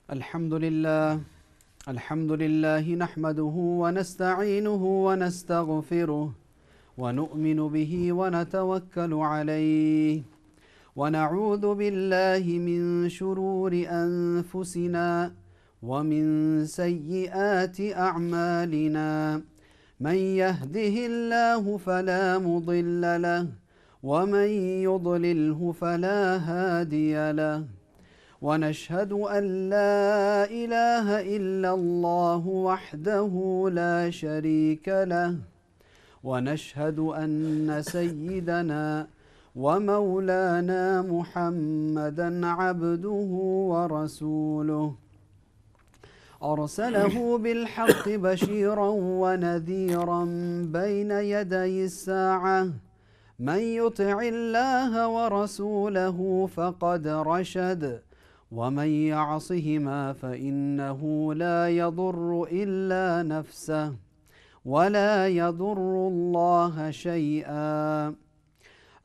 الحمد لله نحمده ونستعينه ونستغفره ونؤمن به ونتوكل عليه ونعوذ بالله من شرور أنفسنا ومن سيئات أعمالنا من يهده الله فلا مضل له ومن يضلله فلا هادي له ونشهد أن لا إله إلا الله وحده لا شريك له ونشهد أن سيدنا ومولانا محمدا عبده ورسوله أرسله بالحق بشيرا ونذيرا بين يدي الساعة من يطع الله ورسوله فقد رشد ومن يعصهما فإنه لا يضر إلا نفسه ولا يضر الله شيئا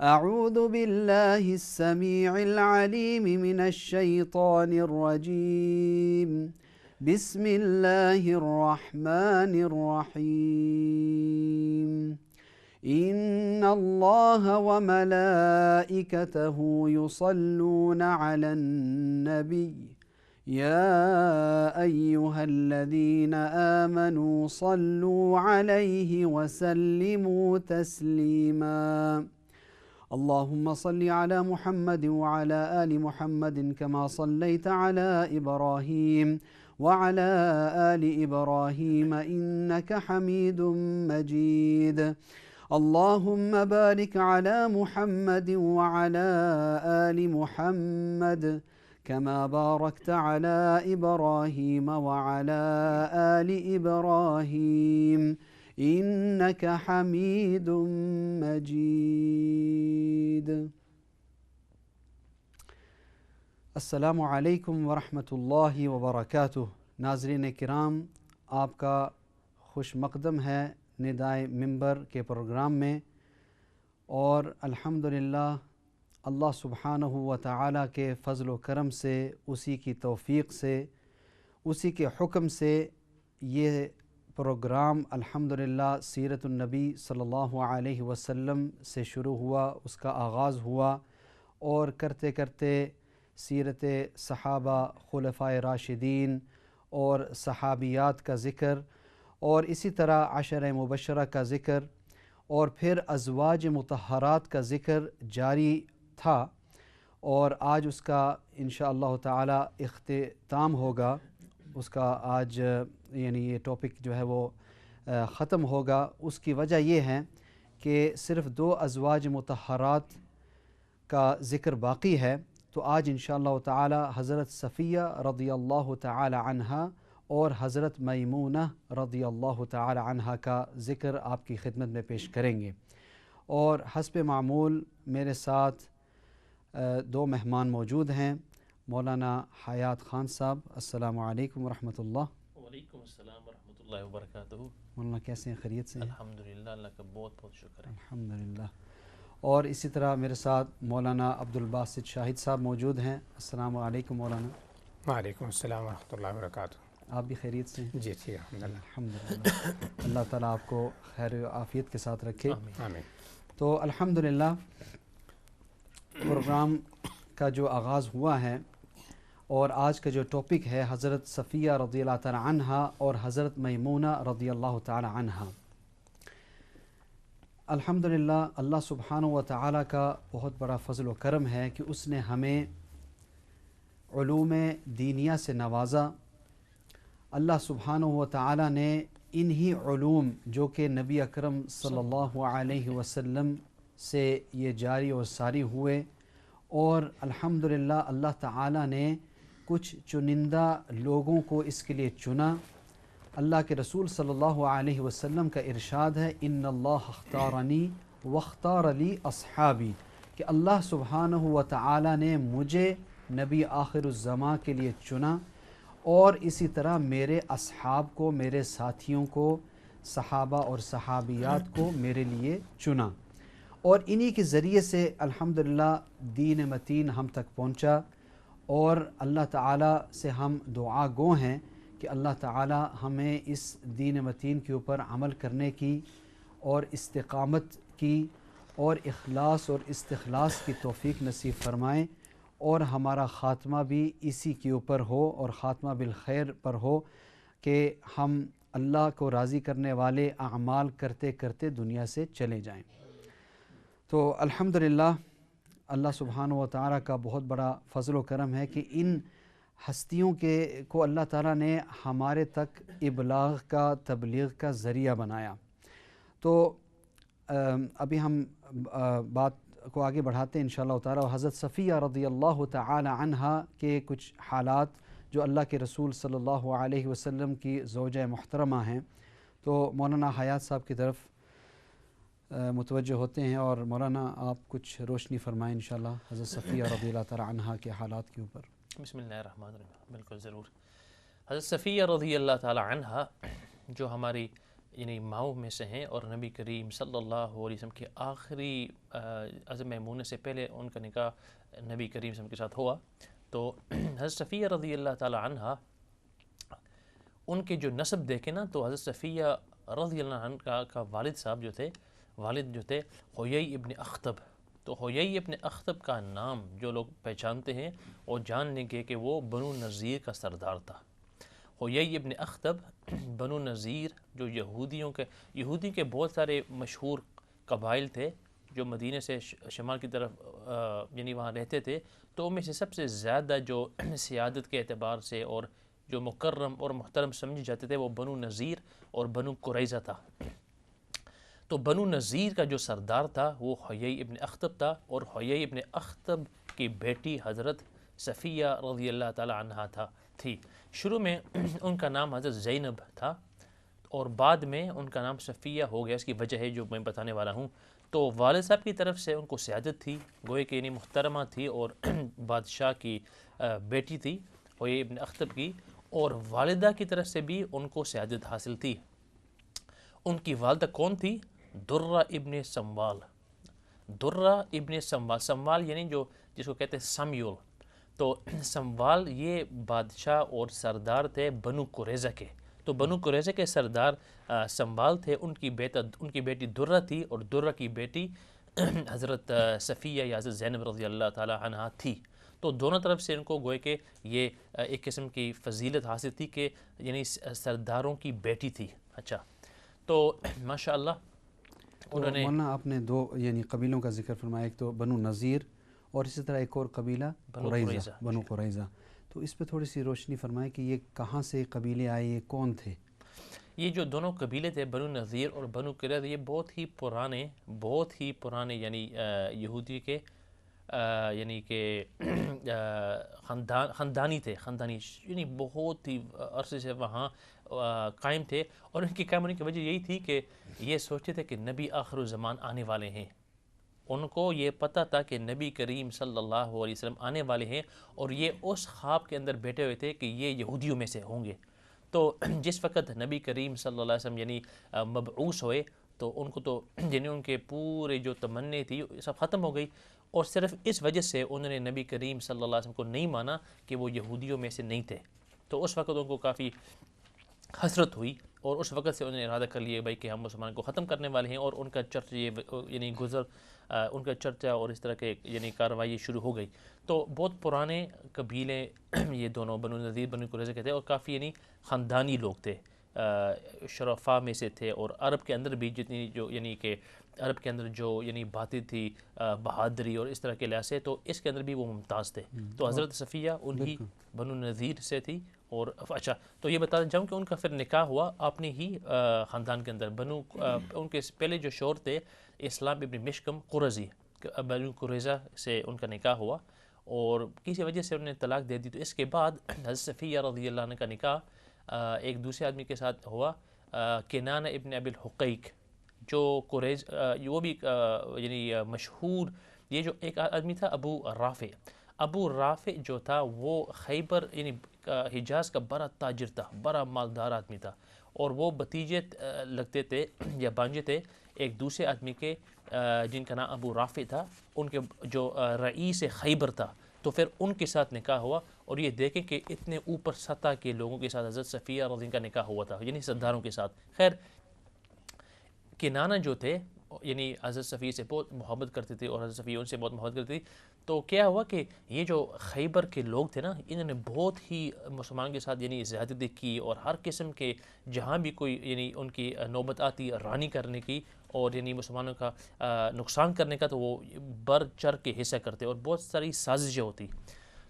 أعوذ بالله السميع العليم من الشيطان الرجيم بسم الله الرحمن الرحيم إن الله وملائكته يصلون على النبي يا أيها الذين آمنوا صلوا عليه وسلموا تسليما اللهم صل على محمد وعلى آل محمد كما صليت على إبراهيم وعلى آل إبراهيم إنك حميد مجيد اللهم بارك على محمد وعلى آل محمد كما باركت على إبراهيم وعلى آل إبراهيم إنك حميد مجيد السلام علیکم ورحمۃ اللہ وبرکاتہ۔ ناظرین کرام، آپ کا خوش مقدم ہے ندائے ممبر کے پروگرام میں، اور الحمدللہ اللہ سبحانہ و تعالیٰ کے فضل و کرم سے، اسی کی توفیق سے، اسی کے حکم سے یہ پروگرام الحمدللہ سیرت النبی صلی اللہ علیہ وسلم سے شروع ہوا، اس کا آغاز ہوا، اور کرتے کرتے سیرت صحابہ، خلفائے راشدین اور صحابیات کا ذکر، اور اسی طرح عشرہ مبشرہ کا ذکر، اور پھر ازواج مطہرات کا ذکر جاری تھا، اور آج اس کا انشاءاللہ تعالی اختتام ہوگا۔ اس کا آج یعنی یہ ٹاپک جو ہے وہ ختم ہوگا۔ اس کی وجہ یہ ہے کہ صرف 2 ازواج مطہرات کا ذکر باقی ہے، تو آج انشاءاللہ تعالی حضرت صفیہ رضی اللہ تعالی عنہا اور حضرت میمونہ رضی اللہ تعالی عنہا کا ذکر آپ کی خدمت میں پیش کریں گے۔ اور حسب معمول میرے ساتھ 2 مہمان موجود ہیں۔ مولانا حیات خان صاحب، السلام علیکم ورحمۃ اللہ۔ وعلیکم السلام ورحمۃ اللہ وبرکاتہ۔ مولانا کیسے ہیں؟ خیریت سے؟ الحمدللہ، اللہ کا بہت بہت شکر ہے۔ الحمدللہ۔ اور اسی طرح میرے ساتھ مولانا عبدالباسط شاہد صاحب موجود ہیں۔ السلام علیکم مولانا۔ وعلیکم السلام ورحمۃ اللہ وبرکاتہ۔ آپ بھی خیریت سے ہیں؟ جی جی الحمدللہ۔ الحمدللہ، اللہ تعالیٰ آپ کو خیر و عافیت کے ساتھ رکھے۔ آمین۔ تو الحمدللہ پروگرام کا جو آغاز ہوا ہے، اور آج کا جو ٹاپک ہے حضرت صفیہ رضی اللہ تعالی عنہا اور حضرت میمونہ رضی اللہ تعالی عنہا۔ الحمدللہ اللہ سبحانہ و تعالی کا بہت بڑا فضل و کرم ہے کہ اس نے ہمیں علوم دینیہ سے نوازا۔ اللہ سبحانہ و تعالی نے انہی علوم جو کہ نبی اکرم صلی اللہ علیہ وسلم سے یہ جاری اور ساری ہوئے، اور الحمدللہ اللہ تعالی نے کچھ چنندہ لوگوں کو اس کے لیے چنا۔ اللہ کے رسول صلی اللہ علیہ وسلم کا ارشاد ہے، ان اللہ اختارنی واختار لی اصحابی، کہ اللہ سبحانہ و تعالی نے مجھے نبی آخر الزماں کے لیے چنا، اور اسی طرح میرے اصحاب کو، میرے ساتھیوں کو، صحابہ اور صحابیات کو میرے لیے چنا، اور انہی کے ذریعے سے الحمدللہ دین متین ہم تک پہنچا۔ اور اللہ تعالیٰ سے ہم دعا گو ہیں کہ اللہ تعالیٰ ہمیں اس دین متین کے اوپر عمل کرنے کی اور استقامت کی اور اخلاص اور استخلاص کی توفیق نصیب فرمائیں، اور ہمارا خاتمہ بھی اسی کے اوپر ہو اور خاتمہ بالخیر پر ہو کہ ہم اللہ کو راضی کرنے والے اعمال کرتے کرتے دنیا سے چلے جائیں۔ تو الحمدللہ اللہ سبحانہ و تعالیٰ کا بہت بڑا فضل و کرم ہے کہ ان ہستیوں کو اللہ تعالیٰ نے ہمارے تک ابلاغ کا، تبلیغ کا ذریعہ بنایا۔ تو ابھی ہم بات کو آگے بڑھاتے ہیں انشاءاللہ تعالیٰ۔ حضرت صفیہ رضی اللہ تعالی عنہا کے کچھ حالات جو اللہ کے رسول صلی اللہ علیہ وسلم کی زوجہ محترمہ ہیں، تو مولانا حیات صاحب کی طرف متوجہ ہوتے ہیں، اور مولانا آپ کچھ روشنی فرمائیں انشاءاللہ حضرت صفیہ رضی اللہ تعالی عنہا کے حالات کے اوپر۔ بسم اللہ الرحمن الرحیم، بالکل ضرور۔ حضرت صفیہ رضی اللہ تعالی عنہا جو ہماری یعنی ماؤں میں سے ہیں، اور نبی کریم صلی اللہ علیہ وسلم کی آخری حضرت میمونہ سے پہلے ان کا نکاح نبی کریم صلی اللہ علیہ وسلم کے ساتھ ہوا۔ تو حضرت صفیہ رضی اللہ تعالی عنہا ان کے جو نسب دیکھیں نا، تو حضرت صفیہ رضی اللہ عنہ کا والد جو تھے حیی ابن اخطب۔ تو حیی ابن اخطب کا نام جو لوگ پہچانتے ہیں اور جان لیں گے کہ وہ بنو نذیر کا سردار تھا۔ حیی ابن اخطب بنو نذیر جو یہودی کے بہت سارے مشہور قبائل تھے جو مدینہ سے شمال کی طرف یعنی وہاں رہتے تھے، تو ان میں سے سب سے زیادہ جو سیادت کے اعتبار سے اور جو مکرم اور محترم سمجھے جاتے تھے وہ بنو نذیر اور بنو قریظہ تھا۔ تو بنو نذیر کا جو سردار تھا وہ حیی ابن اخطب تھا، اور حیی ابن اخطب کی بیٹی حضرت صفیہ رضی اللہ تعالی عنہا تھی۔ شروع میں ان کا نام حضرت زینب تھا، اور بعد میں ان کا نام صفیہ ہو گیا۔ اس کی وجہ ہے جو میں بتانے والا ہوں۔ تو والد صاحب کی طرف سے ان کو سیادت تھی، گوئے کہ یعنی محترمہ تھی اور بادشاہ کی بیٹی تھی حیی ابن اخطب کی، اور والدہ کی طرف سے بھی ان کو سیادت حاصل تھی۔ ان کی والدہ کون تھی؟ درہ ابن سموال۔ درہ ابن سموال، سموال یعنی جو جس کو کہتے ہیں سمیول۔ تو سموال یہ بادشاہ اور سردار تھے بنو قریظہ کے۔ تو بنو قریظہ کے سردار سموال تھے، ان کی بیٹی درہ تھی، اور درہ کی بیٹی حضرت صفیہ یا حضرت زینب رضی اللہ تعالی عنہا تھی۔ تو دونوں طرف سے ان کو گوئے کہ یہ ایک قسم کی فضیلت حاصل تھی کہ یعنی سرداروں کی بیٹی تھی۔ اچھا، تو ماشاءاللہ انہوں نے مولانا آپ نے دو یعنی قبیلوں کا ذکر فرمایا، ایک تو بنو نذیر اور اسی طرح ایک اور قبیلہ قریظہ، بنو قریظہ۔ تو اس پہ تھوڑی سی روشنی فرمائیں کہ یہ کہاں سے قبیلے آئے، یہ کون تھے؟ یہ جو دونوں قبیلے تھے بنو نذیر اور بنو قریظہ، یہ بہت ہی پرانے یعنی یہودی کے یعنی کہ خاندانی تھے، یعنی بہت ہی عرصے سے وہاں قائم تھے، اور ان کی قائم ہونے کی وجہ یہی تھی کہ یہ سوچتے تھے کہ نبی آخر الزمان آنے والے ہیں۔ ان کو یہ پتہ تھا کہ نبی کریم صلی اللہ علیہ وسلم آنے والے ہیں، اور یہ اس خواب کے اندر بیٹھے ہوئے تھے کہ یہ یہودیوں میں سے ہوں گے۔ تو جس وقت نبی کریم صلی اللہ علیہ وسلم یعنی مبعوث ہوئے، تو ان کو تو یعنی ان کے پورے جو تمنے تھی سب ختم ہو گئی، اور صرف اس وجہ سے انہوں نے نبی کریم صلی اللہ علیہ وسلم کو نہیں مانا کہ وہ یہودیوں میں سے نہیں تھے۔ تو اس وقت ان کو کافی حسرت ہوئی، اور اس وقت سے انہوں نے ارادہ کر لیا بھائی کہ ہم مسلمان کو ختم کرنے والے ہیں، اور ان کا چرچ یعنی ان کا چرچا اور اس طرح کے یعنی کارروائی شروع ہو گئی۔ تو بہت پرانے قبیلے یہ دونوں بنو نذیر بنو قریظہ کے تھے، اور کافی یعنی خاندانی لوگ تھے، شرفاء میں سے تھے، اور عرب کے اندر بھی جتنی جو یعنی کہ عرب کے اندر جو یعنی باتیں تھی بہادری اور اس طرح کے لحاظ سے، تو اس کے اندر بھی وہ ممتاز تھے۔ تو حضرت صفیہ انہی بنو نذیر سے تھی۔ اور اچھا، تو یہ بتانا چاہوں کہ ان کا پھر نکاح ہوا اپنے ہی خاندان کے اندر۔ ان کے پہلے جو شوہر تھے اسلام ابن مشکم قرظی، بنو قریظہ سے ان کا نکاح ہوا، اور کسی وجہ سے انہوں نے طلاق دے دی۔ تو اس کے بعد حضرت صفیہ رضی اللہ عنہ کا نکاح ایک دوسرے آدمی کے ساتھ ہوا، کنانہ ابن ابی الحقیق، جو وہ بھی یعنی مشہور، یہ جو ایک آدمی تھا ابو رافع جو تھا وہ خیبر یعنی حجاز کا بڑا تاجر تھا، بڑا مالدار آدمی تھا، اور وہ بھتیجے لگتے تھے یا بانجے تھے ایک دوسرے آدمی کے جن کا نام ابو رافع تھا، ان کے جو رئیس خیبر تھا، تو پھر ان کے ساتھ نکاح ہوا، اور یہ دیکھیں کہ اتنے اوپر سطح کے لوگوں کے ساتھ حضرت صفیہ رضی کا نکاح ہوا تھا، یعنی سرداروں کے ساتھ۔ خیر کنانہ جو تھے یعنی حضرت صفیہ سے بہت محبت کرتے تھے، اور حضرت صفیہ ان سے بہت محبت کرتی تھی۔ تو کیا ہوا کہ یہ جو خیبر کے لوگ تھے نا، انہوں نے بہت ہی مسلمان کے ساتھ یعنی زیادتی کی، اور ہر قسم کے جہاں بھی کوئی یعنی ان کی نوبت آتی رانی کرنے کی اور یعنی مسلمانوں کا نقصان کرنے کا، تو وہ بڑھ چڑھ کے حصہ کرتے اور بہت ساری سازشیں ہوتی۔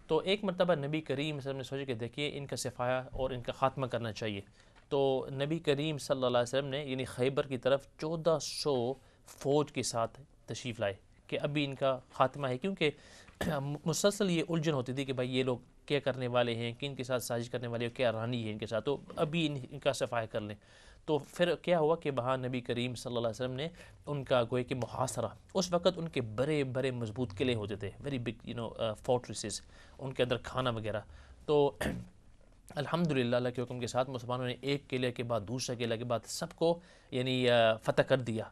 تو ایک مرتبہ نبی کریم صلی اللہ علیہ وسلم نے سوچا کہ دیکھیے ان کا صفایا اور ان کا خاتمہ کرنا چاہیے۔ تو نبی کریم صلی اللہ علیہ وسلم نے یعنی خیبر کی طرف 1400 فوج کے ساتھ تشریف لائے کہ ابھی ان کا خاتمہ ہے، کیونکہ مسلسل یہ الجھن ہوتی تھی کہ بھائی یہ لوگ کیا کرنے والے ہیں، کن کے ساتھ سازش کرنے والے ہیں، کیا رانی ہے ان کے ساتھ، تو ابھی ان کا صفایا کر لیں۔ تو پھر کیا ہوا کہ وہاں نبی کریم صلی اللہ علیہ وسلم نے ان کا گوئے کہ محاصرہ، اس وقت ان کے بڑے بڑے مضبوط قلعے ہوتے تھے، ویری بگ فورٹریسز، ان کے اندر کھانا وغیرہ۔ تو الحمدللہ اللہ کے حکم کے ساتھ مسلمانوں نے ایک قلعے کے بعد دوسرے قلعے کے بعد سب کو یعنی فتح کر دیا،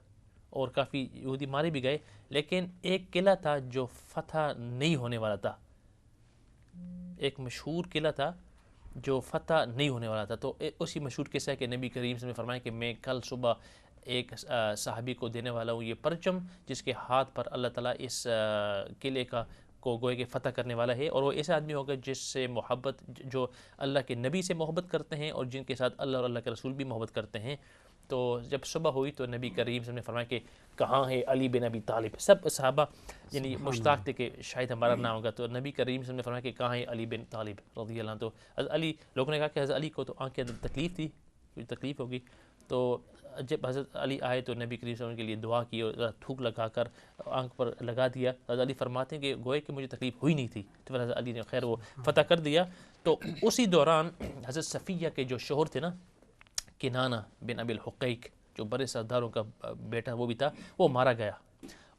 اور کافی یہودی مارے بھی گئے، لیکن ایک قلعہ تھا جو فتح نہیں ہونے والا تھا، ایک مشہور قلعہ تھا جو فتح نہیں ہونے والا تھا۔ تو اسی مشہور قصہ ہے کہ نبی کریم صلی اللہ علیہ وسلم نے فرمایا کہ میں کل صبح ایک صحابی کو دینے والا ہوں یہ پرچم، جس کے ہاتھ پر اللہ تعالیٰ اس قلعے کو گوئے کہ فتح کرنے والا ہے، اور وہ ایسا آدمی ہوگا جس سے محبت، جو اللہ کے نبی سے محبت کرتے ہیں اور جن کے ساتھ اللہ اور اللہ کے رسول بھی محبت کرتے ہیں۔ تو جب صبح ہوئی تو نبی کریم صلی اللہ علیہ وسلم نے فرمایا کہ کہاں ہے علی بن ابی طالب؟ سب صحابہ یعنی مشتاق تھے کہ شاید ہمارا نام ہوگا، تو نبی کریم صلی اللہ علیہ وسلم نے فرمایا کہ کہاں ہے علی بن طالب رضی اللہ عنہ؟ تو حضرت علی، لوگوں نے کہا کہ حضرت علی کو تو آنکھ کے اندر تکلیف تھی، کوئی تکلیف ہوگی۔ تو جب حضرت علی آئے تو نبی کریم صلی اللہ علیہ وسلم کے لیے دعا کی اور تھوک لگا کر آنکھ پر لگا دیا۔ حضرت علی فرماتے ہیں کہ گوئے کہ مجھے تکلیف ہوئی نہیں تھی، تو پھر حضرت علی نے خیر وہ فتح کر دیا۔ تو اسی دوران حضرت صفیہ کے جو شوہر تھے نا، کنانہ بن ابی الحقیق، جو بڑے سرداروں کا بیٹا وہ بھی تھا، وہ مارا گیا،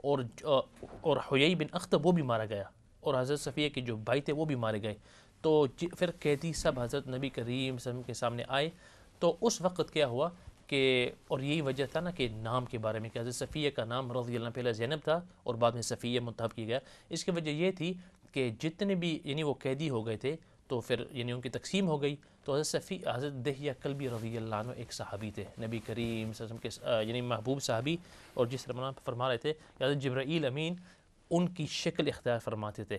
اور حیی بن اخطب وہ بھی مارا گیا، اور حضرت صفیہ کے جو بھائی تھے وہ بھی مارے گئے۔ تو پھر قیدی سب حضرت نبی کریم صلی اللہ علیہ وسلم کے سامنے آئے۔ تو اس وقت کیا ہوا کہ، اور یہی وجہ تھا نا کہ نام کے بارے میں کہ حضرت صفیہ کا نام رضی اللہ عنہ پہلے زینب تھا اور بعد میں صفیہ منتخب کیا گیا۔ اس کی وجہ یہ تھی کہ جتنے بھی یعنی وہ قیدی ہو گئے تھے تو پھر یعنی ان کی تقسیم ہو گئی۔ تو حضرت دحیہ کلبی رضی اللہ عنہ ایک صحابی تھے نبی کریم صلی اللہ علیہ وسلم کے یعنی محبوب صحابی، اور جس طرح فرما رہے تھے کہ حضرت جبرائیل امین ان کی شکل اختیار فرماتے تھے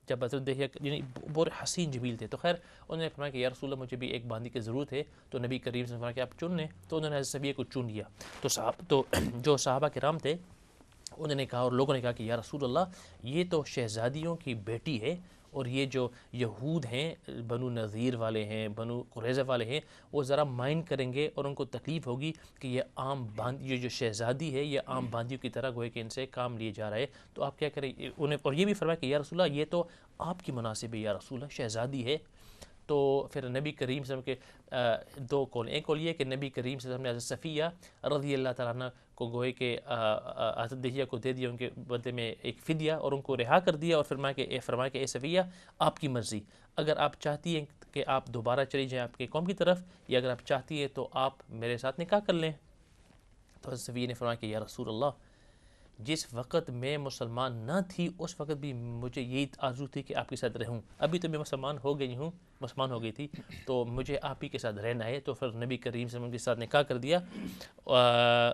جب حضرت دحیہ یعنی بہت حسین جمیل تھے۔ تو خیر انہوں نے فرمایا کہ یا رسول اللہ مجھے بھی ایک باندی کی ضرورت ہے، تو نبی کریم صلی اللہ علیہ وسلم نے فرمایا کہ آپ چن لیں، تو انہوں نے حضرت صفیہ کو چن لیا۔ تو جو صحابہ کرام تھے انہوں نے کہا، اور لوگوں نے کہا کہ یا رسول اللہ یہ تو شہزادیوں کی بیٹی ہے، اور یہ جو یہود ہیں، بنو نذیر والے ہیں، بنو قریظہ والے ہیں، وہ ذرا مائنڈ کریں گے اور ان کو تکلیف ہوگی کہ یہ عام یہ جو شہزادی ہے یہ عام باندیوں کی طرح گوئے کہ ان سے کام لیے جا رہا ہے، تو آپ کیا کریں؟ انہیں اور یہ بھی فرمایا کہ یا رسول اللہ یہ تو آپ کی مناسب ہے، یا رسول اللہ شہزادی ہے۔ تو پھر نبی کریم صلی اللہ علیہ وسلم کے دو قول، ایک قول یہ کہ نبی کریم صلی اللہ علیہ وسلم نے حضرت صفیہ رضی اللہ تعالیٰ عنہ کو گوئے کہ حضرت دحیہ کو دے دیا ان کے بدلے میں ایک فدیہ، اور ان کو رہا کر دیا، اور فرمایا کہ اے صفیہ آپ کی مرضی، اگر آپ چاہتی ہیں کہ آپ دوبارہ چلی جائیں آپ کے قوم کی طرف، یا اگر آپ چاہتی ہیں تو آپ میرے ساتھ نکاح کر لیں۔ تو حضرت صفیہ نے فرمایا کہ یا رسول اللہ جس وقت میں مسلمان نہ تھی اس وقت بھی مجھے یہی آرزو تھی کہ آپ کے ساتھ رہوں، ابھی تو میں مسلمان ہو گئی تھی تو مجھے آپ ہی کے ساتھ رہنا ہے۔ تو پھر نبی کریم صلی اللہ علیہ وسلم کے ساتھ نکاح کر دیا۔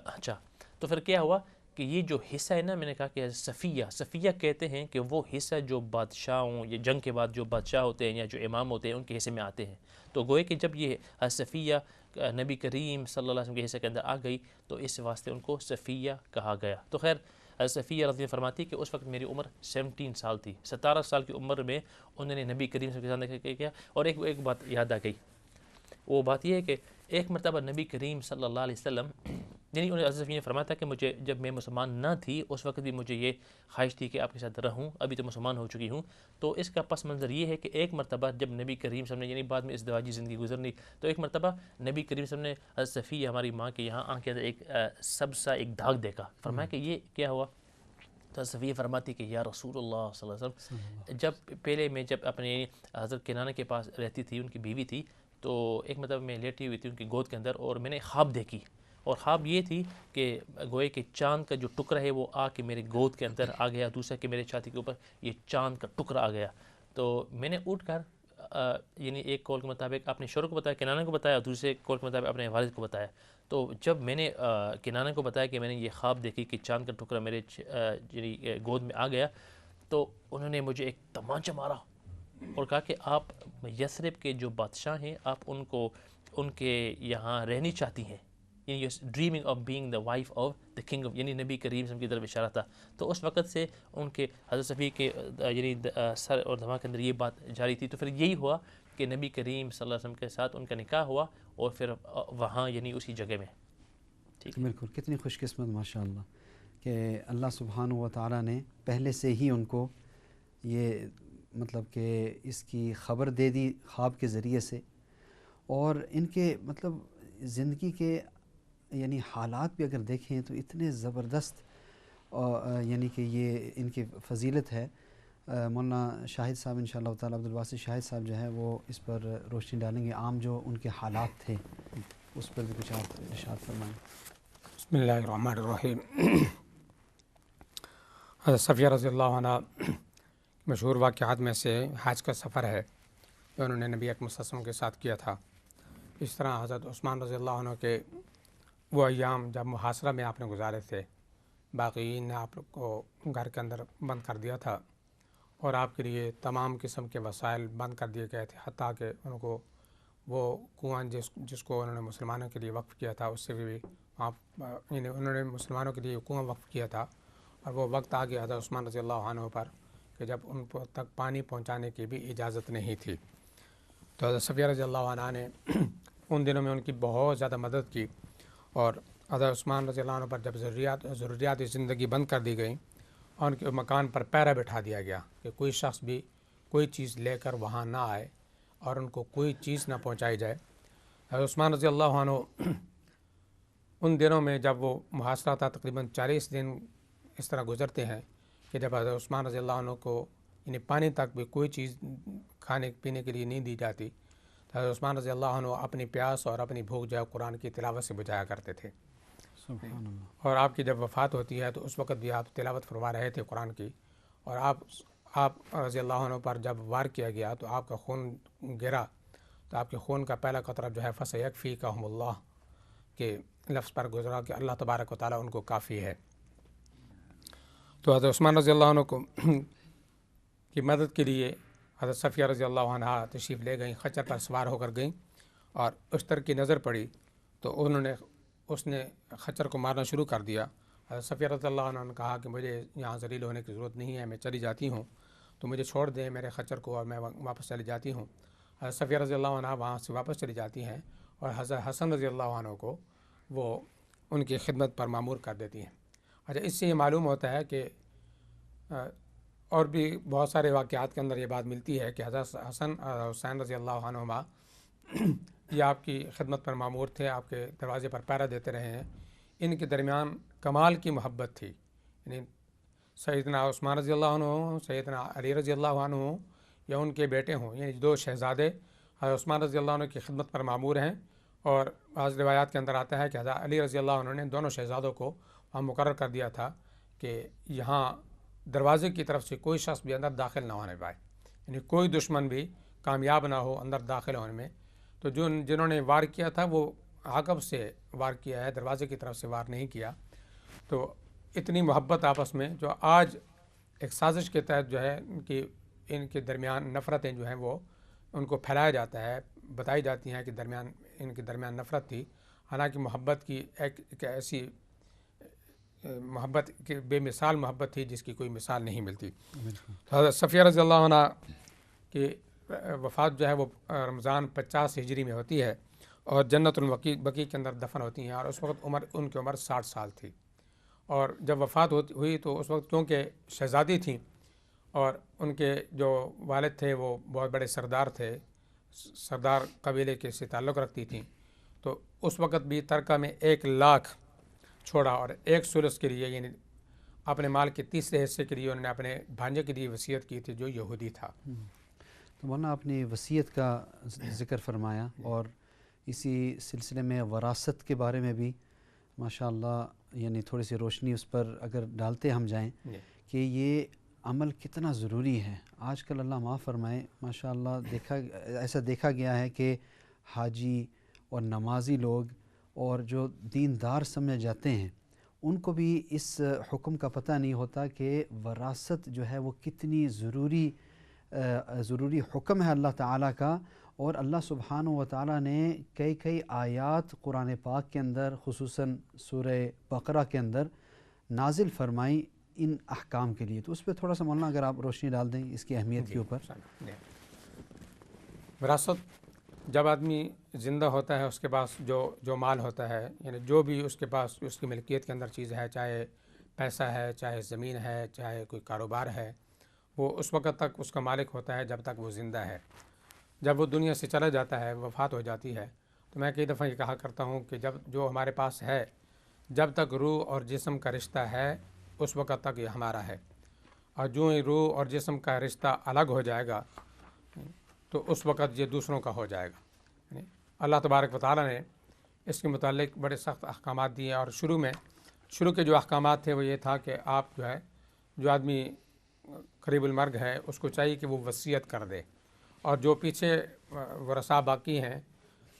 اچھا تو پھر کیا ہوا کہ یہ جو حصہ ہے نا، میں نے کہا کہ صفیہ کہتے ہیں کہ وہ حصہ جو بادشاہوں یا جنگ کے بعد جو بادشاہ ہوتے ہیں یا جو امام ہوتے ہیں ان کے حصے میں آتے ہیں، تو گوئے کہ جب یہ صفیہ نبی کریم صلی اللہ علیہ وسلم کے حصے کے اندر آ گئی تو اس واسطے ان کو صفیہ کہا گیا۔ تو خیر صفیہ رضی اللہ فرماتی کہ اس وقت میری عمر 17 سال تھی، 17 سال کی عمر میں انہوں نے نبی کریم صلی اللہ علیہ وسلم کے ساتھ کیا۔ اور ایک بات یاد آ گئی، وہ بات یہ ہے کہ ایک مرتبہ نبی کریم صلی اللہ علیہ وسلم یعنی انہوں نے صفیہ نے فرمایا تھا کہ مجھے جب میں مسلمان نہ تھی اس وقت بھی مجھے یہ خواہش تھی کہ آپ کے ساتھ رہوں، ابھی تو مسلمان ہو چکی ہوں۔ تو اس کا پس منظر یہ ہے کہ ایک مرتبہ جب نبی کریم صلی اللہ علیہ وسلم نے یعنی بعد میں ازدواجی زندگی گزرنی، تو ایک مرتبہ نبی کریم صلی اللہ علیہ وسلم نے حضرت صفیہ ہماری ماں کے یہاں آنکھ کے اندر ایک سب سا ایک داغ دیکھا، فرمایا کہ یہ کیا ہوا؟ تو صفیہ فرماتی کہ یا رسول اللہ صلی اللہ علیہ وسلم جب پہلے میں جب اپنے حضرت کنانہ کے پاس رہتی تھی، ان کی بیوی تھی، تو ایک مرتبہ میں لیٹی ہوئی تھی ان کی گود کے اندر، اور میں نے خواب دیکھی، اور خواب یہ تھی کہ گوئے کہ چاند کا جو ٹکڑا ہے وہ آ کے میرے گود کے اندر آ گیا، دوسرا کہ میرے چھاتی کے اوپر یہ چاند کا ٹکڑا آ گیا۔ تو میں نے اٹھ کر یعنی ایک قول کے مطابق اپنے شوہر کو بتایا، کنانہ کو بتایا، دوسرے قول کے مطابق اپنے والد کو بتایا. تو جب میں نے کنانہ کو بتایا کہ میں نے یہ خواب دیکھی کہ چاند کا ٹکڑا میرے یعنی گود میں آ گیا، تو انہوں نے مجھے ایک تمانچہ مارا اور کہا کہ آپ یثرب کے جو بادشاہ ہیں آپ ان کے یہاں رہنی چاہتی ہیں، یعنی dreaming of being the wife of the king of, یعنی نبی کریم صلی اللہ علیہ وسلم کی طرف اشارہ تھا. تو اس وقت سے ان کے حضرت صفی کے یعنی سر اور دماغ کے اندر یہ بات جاری تھی. تو پھر یہی ہوا کہ نبی کریم صلی اللہ علیہ وسلم کے ساتھ ان کا نکاح ہوا اور پھر وہاں یعنی اسی جگہ میں. ٹھیک ہے، بالکل. کتنی خوش قسمت ماشاء اللہ کہ اللہ سبحانہ و تعالیٰ نے پہلے سے ہی ان کو یہ مطلب کہ اس کی خبر دے دی خواب کے ذریعے سے، اور ان کے مطلب زندگی کے یعنی حالات بھی اگر دیکھیں تو اتنے زبردست یعنی کہ یہ ان کی فضیلت ہے. مولانا شاہد صاحب انشاءاللہ تعالیٰ عبدالباسط شاہد صاحب جو ہے وہ اس پر روشنی ڈالیں گے. عام جو ان کے حالات تھے اس پر بھی کچھ آپ ارشاد فرمائیں. بسم اللہ الرحمن الرحیم. حضرت صفیہ رضی اللہ عنہ مشہور واقعات میں سے حج کا سفر ہے جو انہوں نے نبی اکرم صلی اللہ علیہ وسلم کے ساتھ کیا تھا. اس طرح حضرت عثمان رضی اللہ عنہ کے وہ ایام جب محاصرہ میں آپ نے گزارے تھے، باقیین نے آپ کو گھر کے اندر بند کر دیا تھا اور آپ کے لیے تمام قسم کے وسائل بند کر دیے گئے تھے، حتیٰ کہ ان کو وہ کنواں جس کو انہوں نے مسلمانوں کے لیے وقف کیا تھا اس سے بھی آپ یعنی انہوں نے مسلمانوں کے لیے کنواں وقف کیا تھا، اور وہ وقت آ گیا حضرت عثمان رضی اللہ عنہ پر کہ جب ان تک پانی پہنچانے کی بھی اجازت نہیں تھی. تو حضرت صفیہ رضی اللہ عنہ نے ان دنوں میں ان کی بہت زیادہ مدد کی، اور حضرت عثمان رضی اللہ عنہ پر جب ضروریات زندگی بند کر دی گئیں اور ان کے مکان پر پہرا بٹھا دیا گیا کہ کوئی شخص بھی کوئی چیز لے کر وہاں نہ آئے اور ان کو کوئی چیز نہ پہنچائی جائے. حضرت عثمان رضی اللہ عنہ ان دنوں میں جب وہ محاصرہ تھا تقریباً 40 دن اس طرح گزرتے ہیں کہ جب حضرت عثمان رضی اللہ عنہ کو یعنی پانی تک بھی کوئی چیز کھانے پینے کے لیے نہیں دی جاتی، تو حضرت عثمان رضی اللہ عنہ اپنی پیاس اور اپنی بھوک جو ہے قرآن کی تلاوت سے بجایا کرتے تھے. سبحان اللہ. اور آپ کی جب وفات ہوتی ہے تو اس وقت بھی آپ تلاوت فرما رہے تھے قرآن کی، اور آپ رضی اللہ عنہ پر جب وار کیا گیا تو آپ کا خون گرا، تو آپ کے خون کا پہلا قطرہ جو ہے فَسَيَكْفِيكَهُمُ اللَّهُ کے لفظ پر گزرا کہ اللہ تبارک و تعالیٰ ان کو کافی ہے. تو حضرت عثمان رضی اللہ عنہ کو کی مدد کے لیے حضرت صفیہ رضی اللہ عنہ تشریف لے گئیں، خچر پر سوار ہو کر گئیں، اور اشتر کی نظر پڑی تو اس نے خچر کو مارنا شروع کر دیا. حضرت صفیہ رضی اللہ عنہ نے کہا کہ مجھے یہاں ذلیل ہونے کی ضرورت نہیں ہے، میں چلی جاتی ہوں، تو مجھے چھوڑ دیں میرے خچر کو اور میں واپس چلی جاتی ہوں. حضرت صفیہ رضی اللہ عنہ وہاں سے واپس چلی جاتی ہیں اور حضرت حسن رضی اللہ عنہ کو وہ ان کی خدمت پر مامور کر دیتی ہیں. اچھا، اس سے یہ معلوم ہوتا ہے کہ اور بھی بہت سارے واقعات کے اندر یہ بات ملتی ہے کہ حضرت حسن اور حسین رضی اللہ عنہما یہ آپ کی خدمت پر مامور تھے، آپ کے دروازے پر پہرا دیتے رہے ہیں. ان کے درمیان کمال کی محبت تھی، یعنی سیدنا عثمان رضی اللہ عنہ ہوں، سیدنا علی رضی اللہ عنہ ہوں یا ان کے بیٹے ہوں، یعنی 2 شہزادے حضرت عثمان رضی اللہ عنہ کی خدمت پر مامور ہیں. اور بعض روایات کے اندر آتا ہے کہ حضرت علی رضی اللہ عنہ نے دونوں شہزادوں کو وہاں مقرر کر دیا تھا کہ یہاں دروازے کی طرف سے کوئی شخص بھی اندر داخل نہ ہونے پائے، یعنی کوئی دشمن بھی کامیاب نہ ہو اندر داخل ہونے میں. تو جنہوں نے وار کیا تھا وہ عقب سے وار کیا ہے، دروازے کی طرف سے وار نہیں کیا. تو اتنی محبت آپس میں جو آج ایک سازش کے تحت جو ہے ان کے درمیان نفرتیں جو ہیں وہ ان کو پھیلایا جاتا ہے، بتائی جاتی ہیں کہ ان کے درمیان نفرت تھی، حالانکہ محبت کی ایک ایسی محبت کی بے مثال محبت تھی جس کی کوئی مثال نہیں ملتی. تو حضرت صفیہ رضی اللہ عنہ کی وفات جو ہے وہ رمضان 50 ہجری میں ہوتی ہے اور جنت البقیع کے اندر دفن ہوتی ہیں، اور اس وقت ان کی عمر 60 سال تھی. اور جب وفات ہوئی تو اس وقت کیونکہ شہزادی تھیں اور ان کے جو والد تھے وہ بہت بڑے سردار تھے، سردار قبیلے کے سے تعلق رکھتی تھیں، تو اس وقت بھی ترکہ میں 1 لاکھ چھوڑا اور 1 ثلث کے لیے یعنی اپنے مال کے 3 حصے کے لیے انہوں نے اپنے بھانجے کے لیے وصیت کی تھی جو یہودی تھا. تو مولانا آپ نے وصیت کا ذکر فرمایا، اور اسی سلسلے میں وراثت کے بارے میں بھی ماشاء اللہ یعنی تھوڑی سی روشنی اس پر اگر ڈالتے ہم جائیں کہ یہ عمل کتنا ضروری ہے. آج کل اللہ معاف فرمائے ماشاء اللہ ایسا دیکھا گیا ہے کہ حاجی اور نمازی لوگ اور جو دیندار سمجھے جاتے ہیں ان کو بھی اس حکم کا پتہ نہیں ہوتا کہ وراثت جو ہے وہ کتنی ضروری حکم ہے اللہ تعالیٰ کا. اور اللہ سبحانہ و تعالیٰ نے کئی آیات قرآن پاک کے اندر خصوصاً سورہ بقرہ کے اندر نازل فرمائی ان احکام کے لیے. تو اس پہ تھوڑا سا مولانا اگر آپ روشنی ڈال دیں اس کی اہمیت کے اوپر. وراثت جب آدمی زندہ ہوتا ہے اس کے پاس جو مال ہوتا ہے یعنی جو بھی اس کے پاس اس کی ملکیت کے اندر چیز ہے، چاہے پیسہ ہے، چاہے زمین ہے، چاہے کوئی کاروبار ہے، وہ اس وقت تک اس کا مالک ہوتا ہے جب تک وہ زندہ ہے. جب وہ دنیا سے چلا جاتا ہے، وفات ہو جاتی ہے، تو میں کئی دفعہ یہ کہا کرتا ہوں کہ جو ہمارے پاس ہے جب تک روح اور جسم کا رشتہ ہے اس وقت تک یہ ہمارا ہے، اور جو ہی روح اور جسم کا رشتہ الگ ہو جائے گا تو اس وقت یہ دوسروں کا ہو جائے گا. اللہ تبارک و تعالیٰ نے اس کے متعلق بڑے سخت احکامات دیے، اور شروع کے جو احکامات تھے وہ یہ تھا کہ آپ جو آدمی قریب المرگ ہے اس کو چاہیے کہ وہ وصیت کر دے، اور جو پیچھے ورثاء باقی ہیں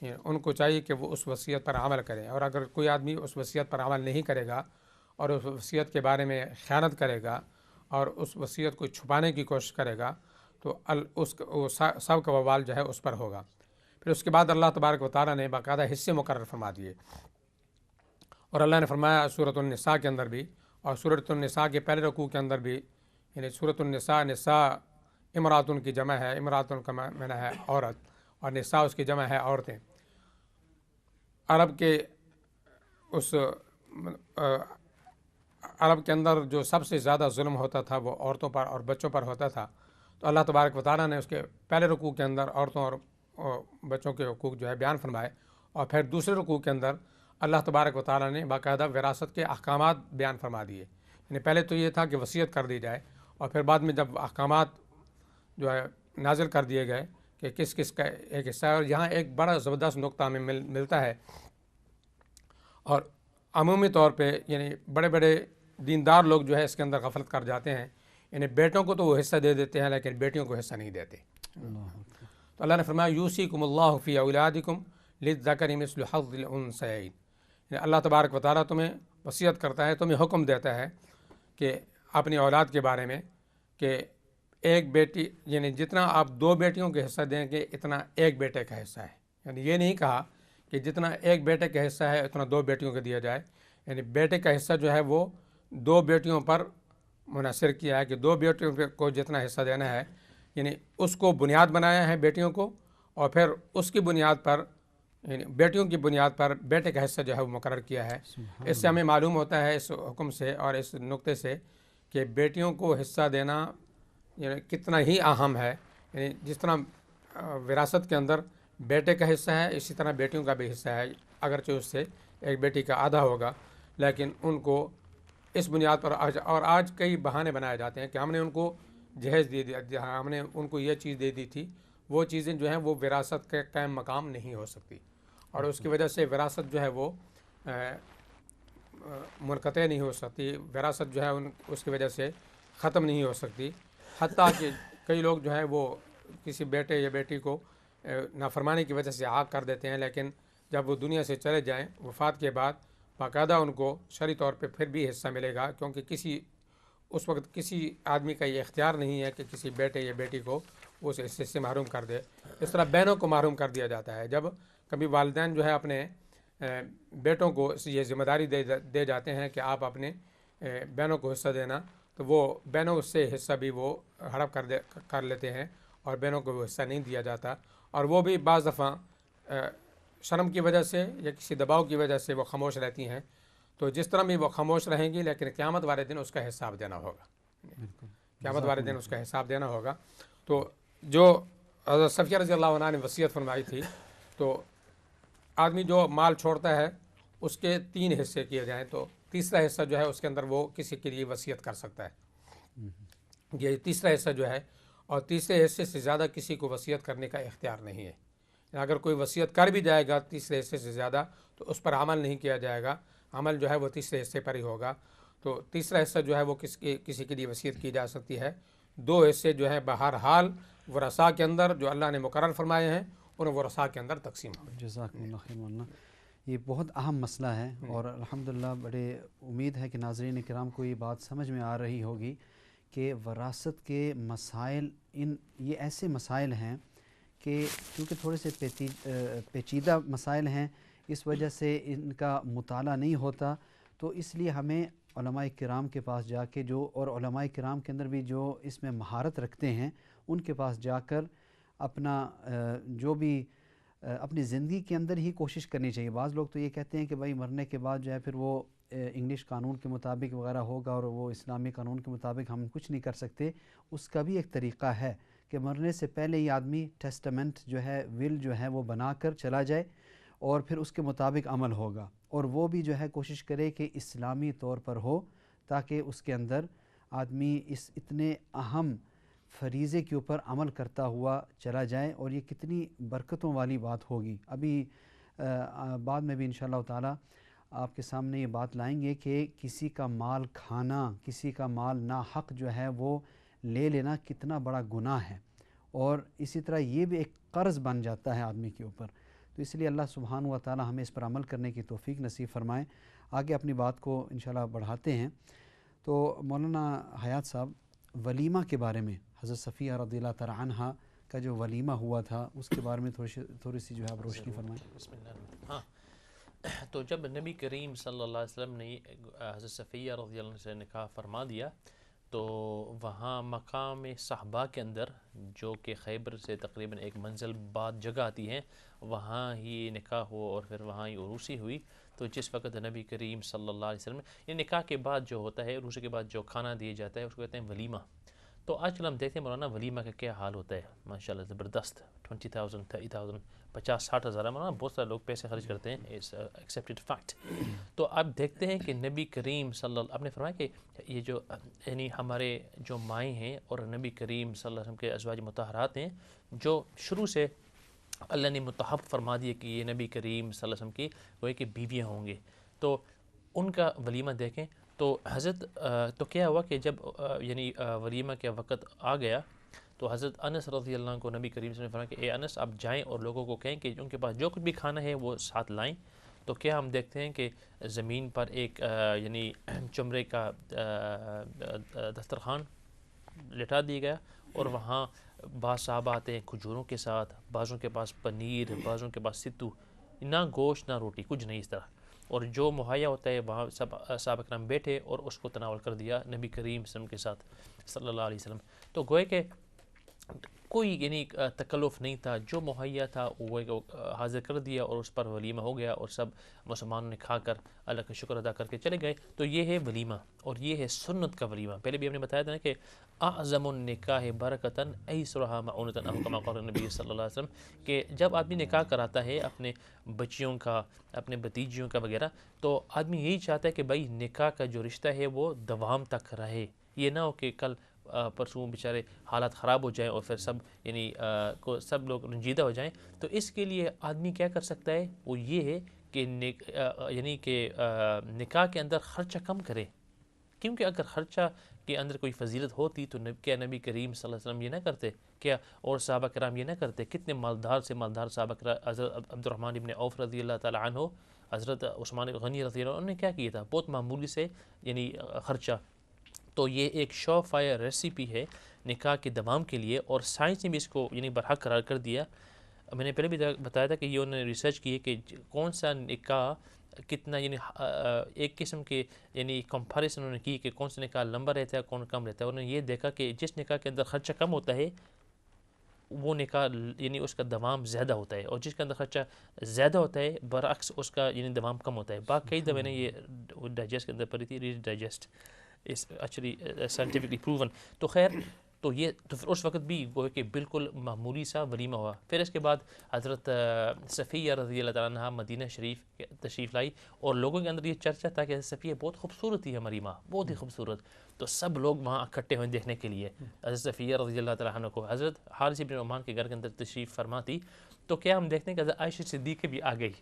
ان کو چاہیے کہ وہ اس وصیت پر عمل کریں. اور اگر کوئی آدمی اس وصیت پر عمل نہیں کرے گا اور اس وصیت کے بارے میں خیانت کرے گا اور اس وصیت کو چھپانے کی کوشش کرے گا تو سب کا وبال جو ہے اس پر ہوگا. پھر اس کے بعد اللہ تبارک و تعالیٰ نے باقاعدہ حصے مقرر فرما دیے، اور اللہ نے فرمایا سورۃ النساء کے اندر بھی اور سورۃ النساء کے پہلے رکوع کے اندر بھی، یعنی سورۃ النساء نساء امراتن کی جمع ہے، امراتن کا معنی ہے عورت، اور نساء اس کی جمع ہے عورتیں. عرب کے اندر جو سب سے زیادہ ظلم ہوتا تھا وہ عورتوں پر اور بچوں پر ہوتا تھا، تو اللہ تبارک و تعالیٰ نے اس کے پہلے رکوع کے اندر عورتوں اور بچوں کے حقوق جو ہے بیان فرمائے، اور پھر دوسرے رکوع کے اندر اللہ تبارک و تعالیٰ نے باقاعدہ وراثت کے احکامات بیان فرما دیے. یعنی پہلے تو یہ تھا کہ وصیت کر دی جائے، اور پھر بعد میں جب احکامات جو ہے نازل کر دیے گئے کہ کس کس کا ایک حصہ ہے. اور یہاں ایک بڑا زبردست نقطہ ہمیں ملتا ہے، اور عمومی طور پہ یعنی بڑے بڑے دیندار لوگ جو ہے اس کے اندر غفلت کر جاتے ہیں. یعنی بیٹوں کو تو وہ حصہ دے دیتے ہیں لیکن بیٹیوں کو حصہ نہیں دیتے. تو اللہ نے فرمایا یوصیکم اللہ فی اولادکم للذکر مثل حظ الانثیین. یعنی اللہ تبارک و تعالیٰ تمہیں وصیت کرتا ہے، تمہیں حکم دیتا ہے کہ اپنی اولاد کے بارے میں کہ ایک بیٹی یعنی جتنا آپ 2 بیٹیوں کے حصہ دیں گے اتنا ایک بیٹے کا حصہ ہے. یعنی یہ نہیں کہا کہ جتنا ایک بیٹے کا حصہ ہے اتنا 2 بیٹیوں کو دیا جائے. یعنی بیٹے کا حصہ جو ہے وہ 2 بیٹیوں پر منحصر کیا ہے کہ 2 بیٹیوں کو جتنا حصہ دینا ہے، یعنی اس کو بنیاد بنایا ہے بیٹیوں کو، اور پھر اس کی بنیاد پر یعنی بیٹیوں کی بنیاد پر بیٹے کا حصہ جو ہے وہ مقرر کیا ہے. اس سے ہمیں معلوم ہوتا ہے اس حکم سے اور اس نقطے سے کہ بیٹیوں کو حصہ دینا یعنی کتنا ہی اہم ہے. یعنی جس طرح وراثت کے اندر بیٹے کا حصہ ہے اسی طرح بیٹیوں کا بھی حصہ ہے، اگرچہ اس سے ایک بیٹی کا آدھا ہوگا، لیکن ان کو اس بنیاد پر اور آج کئی بہانے بنائے جاتے ہیں کہ ہم نے ان کو جہیز دے دیا، ہم نے ان کو یہ چیز دے دی تھی، وہ چیزیں جو ہیں وہ وراثت کے قائم مقام نہیں ہو سکتی، اور اس کی وجہ سے وراثت جو ہے وہ منقطع نہیں ہو سکتی، وراثت جو ہے اس کی وجہ سے ختم نہیں ہو سکتی. حتیٰ کہ کئی لوگ جو ہیں وہ کسی بیٹے یا بیٹی کو نافرمانی کی وجہ سے عاق کر دیتے ہیں، لیکن جب وہ دنیا سے چلے جائیں وفات کے بعد باقاعدہ ان کو شرعی طور پہ پھر بھی حصہ ملے گا، کیونکہ اس وقت کسی آدمی کا یہ اختیار نہیں ہے کہ کسی بیٹے یا بیٹی کو وہ اس حصے سے محروم کر دے. اس طرح بہنوں کو محروم کر دیا جاتا ہے. جب کبھی والدین جو ہے اپنے بیٹوں کو یہ ذمہ داری دے جاتے ہیں کہ آپ اپنے بہنوں کو حصہ دینا، تو وہ بہنوں سے حصہ بھی وہ ہڑپ کر لیتے ہیں اور بہنوں کو وہ حصہ نہیں دیا جاتا، اور وہ بھی بعض دفعہ شرم کی وجہ سے یا کسی دباؤ کی وجہ سے وہ خاموش رہتی ہیں. تو جس طرح بھی وہ خاموش رہیں گی لیکن قیامت والے دن اس کا حساب دینا ہوگا، قیامت والے دن اس کا حساب دینا ہوگا. تو جو حضرت صفیہ رضی اللہ عنہ نے وصیت فرمائی تھی، تو آدمی جو مال چھوڑتا ہے اس کے 3 حصے کیے جائیں تو تیسرا حصہ جو ہے اس کے اندر وہ کسی کے لیے وصیت کر سکتا ہے. یہ تیسرا حصہ جو ہے، اور تیسرے حصے سے زیادہ کسی کو وصیت کرنے کا اختیار نہیں ہے. اگر کوئی وصیت کر بھی جائے گا تیسرے حصے سے زیادہ تو اس پر عمل نہیں کیا جائے گا، عمل جو ہے وہ تیسرے حصے پر ہی ہوگا. تو تیسرا حصہ جو ہے وہ کسی کے لیے وصیت کی جا سکتی ہے. 2 حصے جو ہے بہرحال ورثاء کے اندر جو اللہ نے مقرر فرمائے ہیں ان ورثاء کے اندر تقسیم ہو. جزاکم اللہ خیر مولانا. یہ بہت اہم مسئلہ ہے اور الحمدللہ بڑے امید ہے کہ ناظرین کرام کو یہ بات سمجھ میں آ رہی ہوگی کہ وراثت کے مسائل یہ ایسے مسائل ہیں کہ کیونکہ تھوڑے سے پیچیدہ مسائل ہیں، اس وجہ سے ان کا مطالعہ نہیں ہوتا، تو اس لیے ہمیں علماء کرام کے پاس جا کے اور علماء کرام کے اندر بھی جو اس میں مہارت رکھتے ہیں ان کے پاس جا کر اپنا جو بھی اپنی زندگی کے اندر ہی کوشش کرنی چاہیے. بعض لوگ تو یہ کہتے ہیں کہ بھائی مرنے کے بعد جو ہے پھر وہ انگلش قانون کے مطابق وغیرہ ہوگا اور وہ اسلامی قانون کے مطابق ہم کچھ نہیں کر سکتے. اس کا بھی ایک طریقہ ہے کہ مرنے سے پہلے ہی آدمی ٹیسٹمنٹ جو ہے ول جو ہے وہ بنا کر چلا جائے اور پھر اس کے مطابق عمل ہوگا، اور وہ بھی جو ہے کوشش کرے کہ اسلامی طور پر ہو تاکہ اس کے اندر آدمی اس اتنے اہم فریضے کے اوپر عمل کرتا ہوا چلا جائے، اور یہ کتنی برکتوں والی بات ہوگی. ابھی بعد میں بھی انشاءاللہ تعالی آپ کے سامنے یہ بات لائیں گے کہ کسی کا مال کھانا، کسی کا مال ناحق جو ہے وہ لے لینا کتنا بڑا گناہ ہے، اور اسی طرح یہ بھی ایک قرض بن جاتا ہے آدمی کے اوپر. تو اس لیے اللہ سبحانہ و تعالی ہمیں اس پر عمل کرنے کی توفیق نصیب فرمائیں. آگے اپنی بات کو انشاءاللہ بڑھاتے ہیں. تو مولانا حیات صاحب، ولیمہ کے بارے میں حضرت صفیہ رضی اللہ تعالی عنہا کا جو ولیمہ ہوا تھا اس کے بارے میں تھوڑی سی جو ہے آپ روشنی فرمائیں. بسم اللہ. ہاں، تو جب نبی کریم صلی اللہ علیہ وسلم نے حضرت صفیہ رضی اللہ عنہ سے نکاح فرما دیا تو وہاں مقام صحابہ کے اندر جو کہ خیبر سے تقریباً ایک منزل بعد جگہ آتی ہے، وہاں ہی نکاح ہوا اور پھر وہاں ہی عروسی ہوئی. تو جس وقت نبی کریم صلی اللہ علیہ وسلم یہ نکاح کے بعد جو ہوتا ہے، عروسی کے بعد جو کھانا دیا جاتا ہے اس کو کہتے ہیں ولیمہ. تو آج کل ہم دیکھتے ہیں مولانا ولیمہ کا کیا حال ہوتا ہے، ماشاءاللہ زبردست. 20,000 30,000 50-60 ہزار مولانا بہت سارے لوگ پیسے خرچ کرتے ہیں، اٹس ایکسیپٹڈ فیکٹ. تو آپ دیکھتے ہیں کہ نبی کریم صلی اللہ آپ نے فرمایا کہ یہ جو یعنی ہمارے جو مائیں ہیں اور نبی کریم صلی اللہ علیہ وسلم کے ازواج مطہرات ہیں جو شروع سے اللہ نے متحب فرما دیا کہ یہ نبی کریم صلی اللہ علیہ وسلم کی وہ کہ بیویاں ہوں گے، تو ان کا ولیمہ دیکھیں. تو حضرت تو کیا ہوا کہ جب یعنی ولیمہ کے وقت آ گیا تو حضرت انس رضی اللہ عنہ کو نبی کریم صلی اللہ علیہ وسلم نے فرمایا کہ اے انس آپ جائیں اور لوگوں کو کہیں کہ ان کے پاس جو کچھ بھی کھانا ہے وہ ساتھ لائیں. تو کیا ہم دیکھتے ہیں کہ زمین پر ایک یعنی چمڑے کا دسترخوان لٹا دیا گیا اور وہاں بعض صحابہ آتے ہیں کھجوروں کے ساتھ، بعضوں کے پاس پنیر، بعضوں کے پاس ستو، نہ گوشت نہ روٹی، کچھ نہیں اس طرح، اور جو مہیا ہوتا ہے وہاں سب صحابہ کرام بیٹھے اور اس کو تناول کر دیا نبی کریم صلی اللہ علیہ وسلم کے ساتھ صلی اللہ علیہ وسلم. تو گوئے کہ کوئی یعنی تکلف نہیں تھا، جو مہیا تھا وہ حاضر کر دیا اور اس پر ولیمہ ہو گیا اور سب مسلمانوں نے کھا کر اللہ کا شکر ادا کر کے چلے گئے. تو یہ ہے ولیمہ اور یہ ہے سنت کا ولیمہ. پہلے بھی ہم نے بتایا تھا نا کہ اعظم النکاح برکتاً ایسرھا معونۃ او کما قال نبی صلی اللہ علیہ وسلم، کہ جب آدمی نکاح کراتا ہے اپنے بچیوں کا، اپنے بھتیجیوں کا وغیرہ، تو آدمی یہی چاہتا ہے کہ بھائی نکاح کا جو رشتہ ہے وہ دوام تک رہے. یہ نہ ہو کہ کل پرسوں بیچارے حالات خراب ہو جائیں اور پھر سب یعنی سب لوگ رنجیدہ ہو جائیں. تو اس کے لیے آدمی کیا کر سکتا ہے، وہ یہ ہے کہ یعنی کہ نکاح کے اندر خرچہ کم کرے. کیونکہ اگر خرچہ کے اندر کوئی فضیلت ہوتی تو کیا نبی کریم صلی اللہ علیہ وسلم یہ نہ کرتے، کیا اور صحابہ کرام یہ نہ کرتے؟ کتنے مالدار سے مالدار صحابہ کرام، حضرت عبد الرحمن ابن عوف رضی اللہ تعالی عنہ، حضرت عثمان غنی رضی اللہ عنہ، انہوں نے کیا کیا تھا؟ بہت معمولی سے یعنی خرچہ. تو یہ ایک شو فائر ریسیپی ہے نکاح کے دوام کے لیے، اور سائنس نے بھی اس کو یعنی برحق قرار کر دیا. میں نے پہلے بھی بتایا تھا کہ یہ انہوں نے ریسرچ کی ہے کہ کون سا نکاح کتنا یعنی ایک قسم کے یعنی کمپیریزن انہوں نے کی کہ کون سا نکاح لمبا رہتا ہے کون کم رہتا ہے. انہوں نے یہ دیکھا کہ جس نکاح کے اندر خرچہ کم ہوتا ہے وہ نکاح یعنی اس کا دوام زیادہ ہوتا ہے، اور جس کے اندر خرچہ زیادہ ہوتا ہے برعکس اس کا یعنی دوام کم ہوتا ہے. باقی دفعہ میں نے یہ ڈائجسٹ کے اندر پڑھی تھی، read digest is actually scientifically proven. تو خیر تو یہ تو پھر اس وقت بھی وہ کہ بالکل معمولی سا ولیمہ ہوا. پھر اس کے بعد حضرت صفیہ رضی اللہ تعالیٰ عنہ مدینہ شریف تشریف لائی اور لوگوں کے اندر یہ چرچا تھا کہ صفیہ بہت خوبصورت تھی ہماری ماں، بہت ہی خوبصورت. تو سب لوگ وہاں اکٹھے ہوئے دیکھنے کے لیے حضرت صفیہ رضی اللہ تعالیٰ عنہ کو. حضرت حارث بن نعمان کے گھر کے اندر تشریف فرما تھی. تو کیا ہم دیکھتے ہیں کہ حضرت عائشہ صدیقہ بھی آ گئی،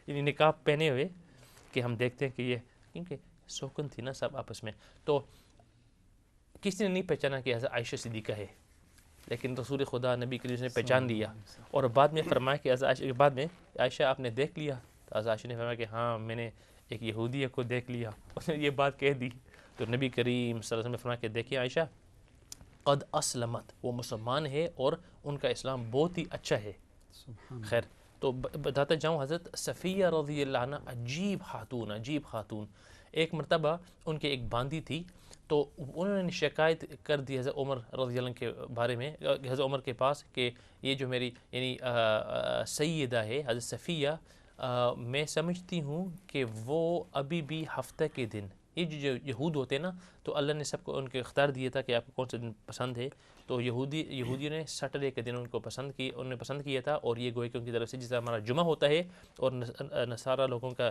یعنی نقاب پہنے ہوئے، کہ ہم دیکھتے ہیں کہ یہ کیونکہ سوکن تھی نا سب آپس میں، تو کسی نے نہیں پہچانا کہ حضرت عائشہ صدیقہ ہے، لیکن رسول خدا نبی کریم نے پہچان لیا، اور بعد میں فرمایا کہ حضرت عائشہ کے بعد میں عائشہ آپ نے دیکھ لیا؟ تو حضرت عائشہ نے فرمایا کہ ہاں میں نے ایک یہودیہ کو دیکھ لیا، اس نے یہ بات کہہ دی. تو نبی کریم صلی اللہ علیہ وسلم نے فرمایا کہ دیکھیے عائشہ قد اسلمت، وہ مسلمان ہے اور ان کا اسلام بہت ہی اچھا ہے. خیر تو بتاتا جاؤں، حضرت صفیہ رضی اللہ عنہ عجیب خاتون. ایک مرتبہ ان کے ایک باندی تھی، تو انہوں نے شکایت کر دی حضرت عمر رضی اللہ عنہ کے بارے میں، حضرت عمر کے پاس، کہ یہ جو میری یعنی سیدہ ہے حضرت صفیہ، میں سمجھتی ہوں کہ وہ ابھی بھی ہفتہ کے دن، یہ جو یہود ہوتے ہیں نا، تو اللہ نے سب کو ان کے اختیار دیا تھا کہ آپ کو کون سا دن پسند ہے، تو یہودیوں نے سیٹرڈے کے دن ان کو انہوں نے پسند کیا تھا، اور یہ گویا کہ ان کی طرف سے جس طرح ہمارا جمعہ ہوتا ہے اور نصارہ لوگوں کا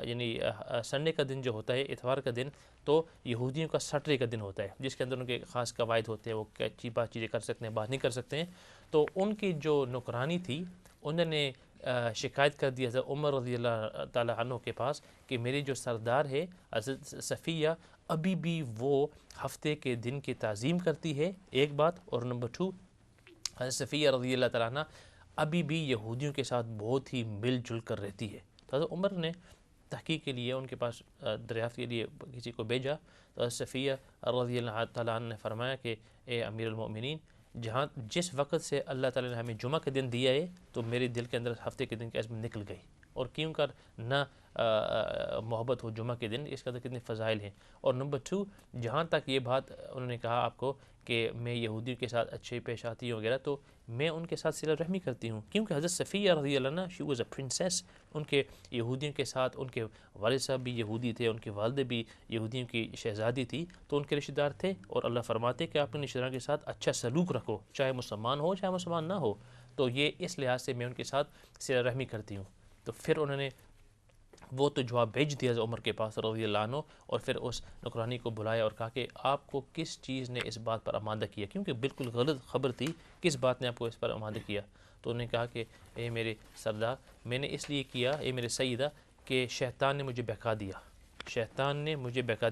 یعنی سنڈے کا دن جو ہوتا ہے، اتوار کا دن، تو یہودیوں کا سیٹرڈے کا دن ہوتا ہے، جس کے اندر ان کے خاص قواعد ہوتے ہیں، وہ کیا چیزیں کر سکتے ہیں، بات نہیں کر سکتے ہیں. تو ان کی جو نوکرانی تھی، انہوں نے شکایت کر دی حضرت عمر رضی اللہ تعالیٰ عنہ کے پاس کہ میری جو سردار ہے حضرت صفیہ، ابھی بھی وہ ہفتے کے دن کی تعظیم کرتی ہے، ایک بات، اور نمبر 2 حضرت صفیہ رضی اللہ تعالیٰ عنہ ابھی بھی یہودیوں کے ساتھ بہت ہی مل جل کر رہتی ہے. تو حضرت عمر نے تحقیق کے لیے ان کے پاس دریافت کے لیے کسی کو بھیجا، تو حضرت صفیہ رضی اللہ تعالیٰ عنہ نے فرمایا کہ اے امیر المؤمنین، جس وقت سے اللہ تعالیٰ نے ہمیں جمعہ کے دن دیا ہے، تو میرے دل کے اندر ہفتے کے دن کی عزم نکل گئی، اور کیوں کر نہ محبت ہو جمعہ کے دن، اس کا کتنے فضائل ہیں. اور نمبر 2، جہاں تک یہ بات انہوں نے کہا آپ کو کہ میں یہودیوں کے ساتھ اچھے پیش آتی ہوں وغیرہ، تو میں ان کے ساتھ صلہ رحمی کرتی ہوں، کیونکہ حضرت صفیہ رضی اللہ عنہ شی واز اے پرنسس. ان کے یہودیوں کے ساتھ، ان کے والد صاحب بھی یہودی تھے، ان کے والدہ بھی یہودیوں کی شہزادی تھی، تو ان کے رشتہ دار تھے، اور اللہ فرماتے کہ آپ اپنے رشتہ داروں کے ساتھ اچھا سلوک رکھو، چاہے مسلمان ہو چاہے مسلمان نہ ہو. تو یہ اس لحاظ سے میں ان کے ساتھ صلہ رحمی کرتی ہوں. تو پھر انہوں نے وہ تو جواب بھیج دیا عمر کے پاس رضی اللہ عنہ، اور پھر اس نوکرانی کو بلایا اور کہا کہ آپ کو کس چیز نے اس بات پر آمادہ کیا، کیونکہ بالکل غلط خبر تھی، کس بات نے آپ کو اس پر آمادہ کیا. تو انہوں نے کہا کہ اے میرے سردار، میں نے اس لیے کیا، اے میرے سیدہ، کہ شیطان نے مجھے بہکا دیا.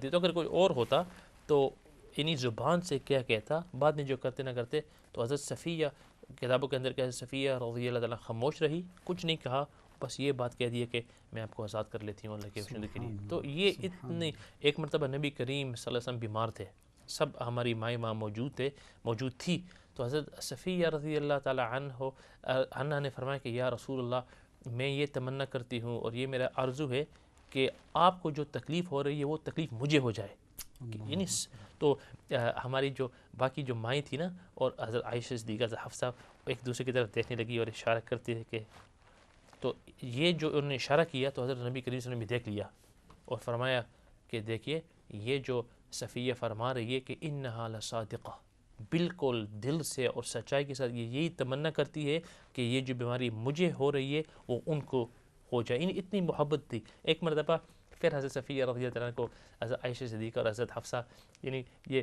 تو اگر کوئی اور ہوتا تو انہی زبان سے کیا کہتا، بعد میں جو کرتے نہ کرتے. تو حضرت صفیہ کتابوں کے اندر کہ حضرت صفیہ رضی اللہ تعالیٰ خاموش رہی، کچھ نہیں کہا، بس یہ بات کہہ دی کہ میں آپ کو آزاد کر لیتی ہوں اللہ کے وسیلے کے لیے. تو یہ اتنی، ایک مرتبہ نبی کریم صلی اللہ علیہ وسلم بیمار تھے، سب ہماری مائیں ماں موجود تھی، تو حضرت صفیہ رضی اللہ تعالیٰ عنہ نے فرمایا کہ یا رسول اللہ، میں یہ تمنا کرتی ہوں اور یہ میرا آرزو ہے کہ آپ کو جو تکلیف ہو رہی ہے وہ تکلیف مجھے ہو جائے. یعنی تو ہماری جو باقی جو مائیں تھی نا، اور حضرت عائشہ صدیقہ، حضرت حفصہ، ایک دوسرے کی طرف دیکھنے لگی اور اشارہ کرتی ہے کہ، تو یہ جو انہوں نے اشارہ کیا تو حضرت نبی کریم صلی اللہ علیہ وسلم نے بھی دیکھ لیا اور فرمایا کہ دیکھیے یہ جو صفیہ فرما رہی ہے کہ انہا لصادقہ، بالکل دل سے اور سچائی کے ساتھ یہ یہی تمنا کرتی ہے کہ یہ جو بیماری مجھے ہو رہی ہے وہ ان کو ہو جائے. یعنی اتنی محبت تھی. ایک مرتبہ پھر حضرت صفیہ رضی اللہ عنہ کو حضرت عائشہ صدیقہ اور حضرت حفصہ یعنی یہ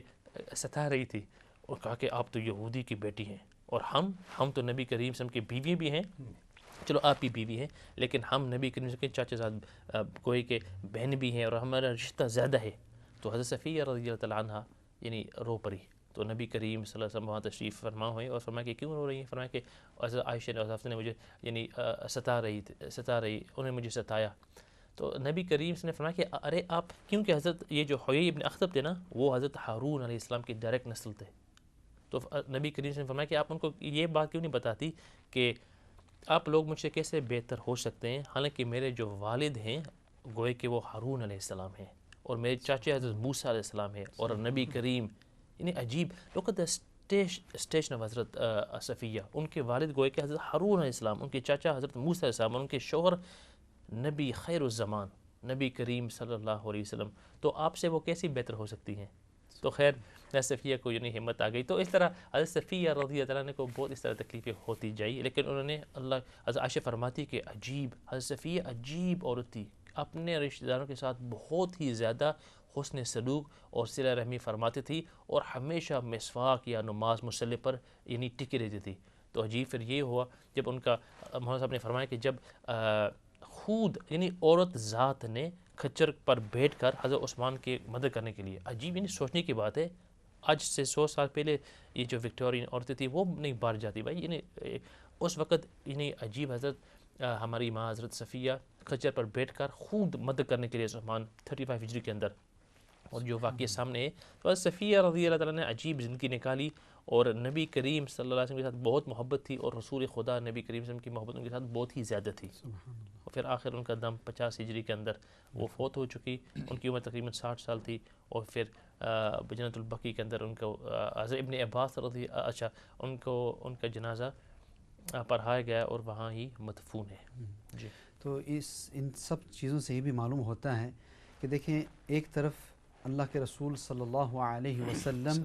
ستا رہی تھی، اور کہا کہ آپ تو یہودی کی بیٹی ہیں، اور ہم تو نبی کریم صلی اللہ علیہ وسلم کی بیوی بھی ہیں، چلو آپ بھی بیوی ہیں، لیکن ہم نبی کریم صلی اللہ علیہ وسلم کے چاچا زاد کوئی کے بہن بھی ہیں، اور ہمارا رشتہ زیادہ ہے. تو حضرت صفیہ رضی اللہ تعالیٰ عنہ یعنی رو پڑی. تو نبی کریم صلی اللہ علیہ وسلم وہاں تشریف فرما ہوئے اور فرمایا کہ کیوں رو رہی ہیں؟ فرمایا کہ حضرت عائشہ نے حضرت نے مجھے یعنی ستا رہی انہوں نے مجھے ستایا. تو نبی کریم صلی اللہ علیہ وسلم نے فرمایا کہ ارے آپ، کیونکہ حضرت یہ جو حویی ابن اخطب تھے نا، وہ حضرت ہارون علیہ السلام کی ڈائریکٹ نسل تھے. تو نبی کریم صلی اللہ علیہ وسلم نے فرمایا کہ آپ ان کو یہ بات کیوں نہیں بتاتی کہ آپ لوگ مجھ سے کیسے بہتر ہو سکتے ہیں، حالانکہ میرے جو والد ہیں گوئے کہ وہ ہارون علیہ السلام ہیں، اور میرے چاچے حضرت موسیٰ علیہ السلام ہیں، اور نبی کریم. یعنی عجیب لوگ اسٹیشن آف حضرت صفیہ، ان کے والد گوئے کہ حضرت ہارون علیہ السلام، ان کے چاچا حضرت موسیٰ علیہ السلام، ان کے شوہر نبی خیر الزمان نبی کریم صلی اللہ علیہ وسلم. تو آپ سے وہ کیسی بہتر ہو سکتی ہیں؟ تو خیر حضرت صفیہ کو یعنی ہمت آ گئی. تو اس طرح حضرت صفیہ رضی اللہ عنہ کو بہت اس طرح تکلیفیں ہوتی جائی، لیکن انہوں نے حضرت عائشہ فرماتی کہ عجیب، حضرت صفیہ عجیب عورت تھی، اپنے رشتہ داروں کے ساتھ بہت ہی زیادہ حسن سلوک اور صلہ رحمی فرماتی تھی، اور ہمیشہ مسواک یا نماز مصلی پر یعنی ٹکی رہتی تھی. تو عجیب پھر یہ ہوا جب ان کا مولانا صاحب نے فرمایا کہ جب خود یعنی عورت ذات نے کھچر پر بیٹھ کر حضرت عثمان کی مدد کرنے کے لیے. عجیب یعنی سوچنے کی بات ہے، آج سے 100 سال پہلے یہ جو وکٹورین عورتیں تھیں وہ نہیں باہر جاتی بھائی. یعنی اس وقت یعنی عجیب حضرت ہماری ماں حضرت صفیہ کھچر پر بیٹھ کر خود مدد کرنے کے لیے عثمان 35 ہجری کے اندر. اور جو واقعہ سامنے ہے تو حضرت صفیہ رضی اللہ تعالیٰ نے عجیب زندگی نکالی اور نبی کریم صلی اللہ علیہ وسلم کے ساتھ بہت محبت تھی اور رسول خدا نبی کریم صلی اللہ علیہ وسلم کی محبت ان کے ساتھ بہت ہی زیادہ تھی. اور پھر آخر ان کا دم 50 ہجری کے اندر وہ فوت ہو چکی. ان کی عمر تقریباً 60 سال تھی. اور پھر جنت البقیع کے اندر ان کو حضرت ابن عباس ان کا جنازہ پڑھایا گیا اور وہاں ہی مدفون ہے. جی تو ان سب چیزوں سے یہ بھی معلوم ہوتا ہے کہ دیکھیں ایک طرف اللہ کے رسول صلی اللہ علیہ وسلم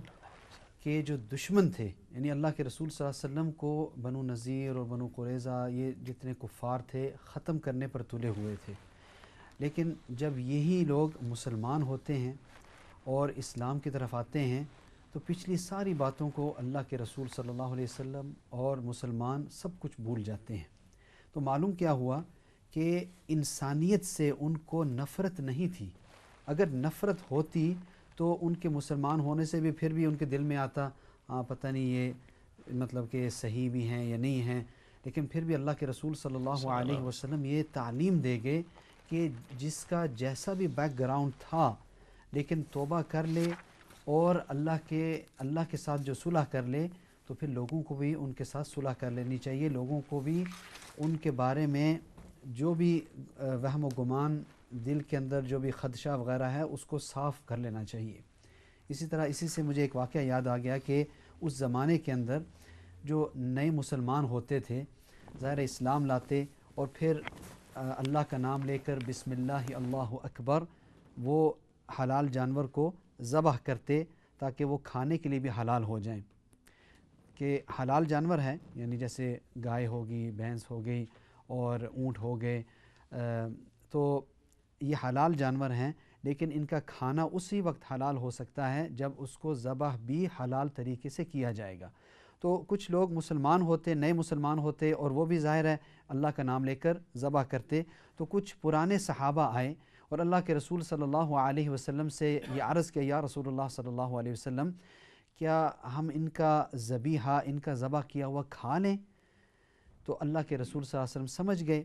کے جو دشمن تھے، یعنی اللہ کے رسول صلی اللہ علیہ وسلم کو بنو نذیر اور بنو قریظہ یہ جتنے کفار تھے ختم کرنے پر تلے ہوئے تھے. لیکن جب یہی لوگ مسلمان ہوتے ہیں اور اسلام کی طرف آتے ہیں تو پچھلی ساری باتوں کو اللہ کے رسول صلی اللہ علیہ وسلم اور مسلمان سب کچھ بھول جاتے ہیں. تو معلوم کیا ہوا کہ انسانیت سے ان کو نفرت نہیں تھی. اگر نفرت ہوتی تو ان کے مسلمان ہونے سے بھی پھر بھی ان کے دل میں آتا پتہ نہیں یہ مطلب کہ صحیح بھی ہیں یا نہیں ہیں. لیکن پھر بھی اللہ کے رسول صلی اللہ علیہ وسلم یہ تعلیم دے گئے کہ جس کا جیسا بھی بیک گراؤنڈ تھا لیکن توبہ کر لے اور اللہ کے ساتھ جو صلح کر لے تو پھر لوگوں کو بھی ان کے ساتھ صلح کر لینی چاہیے. لوگوں کو بھی ان کے بارے میں جو بھی وہم و گمان دل کے اندر جو بھی خدشہ وغیرہ ہے اس کو صاف کر لینا چاہیے. اسی طرح اسی سے مجھے ایک واقعہ یاد آ گیا کہ اس زمانے کے اندر جو نئے مسلمان ہوتے تھے ظاہر اسلام لاتے اور پھر اللہ کا نام لے کر بسم اللہ اللہ اکبر وہ حلال جانور کو ذبح کرتے تاکہ وہ کھانے کے لیے بھی حلال ہو جائیں. کہ حلال جانور ہے یعنی جیسے گائے ہوگی، بھینس ہو گئی اور اونٹ ہو گئے، تو یہ حلال جانور ہیں لیکن ان کا کھانا اسی وقت حلال ہو سکتا ہے جب اس کو ذبح بھی حلال طریقے سے کیا جائے گا. تو کچھ لوگ مسلمان ہوتے، نئے مسلمان ہوتے اور وہ بھی ظاہر ہے اللہ کا نام لے کر ذبح کرتے. تو کچھ پرانے صحابہ آئے اور اللہ کے رسول صلی اللہ علیہ وسلم سے یہ عرض کیا یا رسول اللہ صلی اللہ علیہ وسلم کیا ہم ان کا ذبیحہ، ان کا ذبح کیا ہوا کھا لیں؟ تو اللہ کے رسول صلی اللہ علیہ وسلم سمجھ گئے.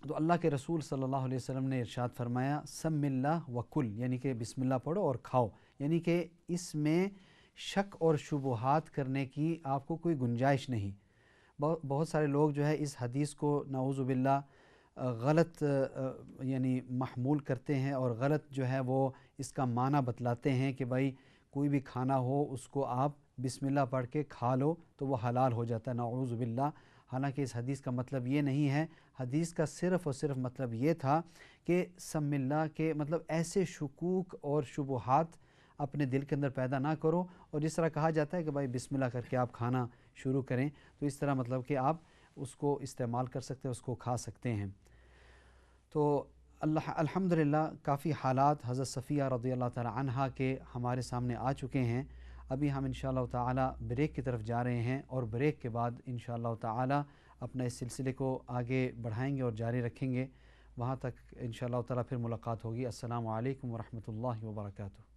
تو اللہ کے رسول صلی اللہ علیہ وسلم نے ارشاد فرمایا سم اللہ وکل، یعنی کہ بسم اللہ پڑھو اور کھاؤ. یعنی کہ اس میں شک اور شبہات کرنے کی آپ کو کوئی گنجائش نہیں. بہت سارے لوگ جو ہے اس حدیث کو نعوذ باللہ غلط یعنی محمول کرتے ہیں اور غلط جو ہے وہ اس کا معنی بتلاتے ہیں کہ بھائی کوئی بھی کھانا ہو اس کو آپ بسم اللہ پڑھ کے کھا لو تو وہ حلال ہو جاتا ہے، نعوذ باللہ. حالانکہ اس حدیث کا مطلب یہ نہیں ہے. حدیث کا صرف اور صرف مطلب یہ تھا کہ سم اللہ کے مطلب ایسے شکوک اور شبہات اپنے دل کے اندر پیدا نہ کرو. اور جس طرح کہا جاتا ہے کہ بھائی بسم اللہ کر کے آپ کھانا شروع کریں تو اس طرح مطلب کہ آپ اس کو استعمال کر سکتے ہیں، اس کو کھا سکتے ہیں. تو الحمدللہ کافی حالات حضرت صفیہ رضی اللہ تعالی عنہا کے ہمارے سامنے آ چکے ہیں. ابھی ہم انشاءاللہ تعالی بریک کی طرف جا رہے ہیں اور بریک کے بعد انشاءاللہ تعالی اپنا اس سلسلے کو آگے بڑھائیں گے اور جاری رکھیں گے. وہاں تک انشاءاللہ تعالی پھر ملاقات ہوگی. السلام علیکم ورحمۃ اللہ وبرکاتہ.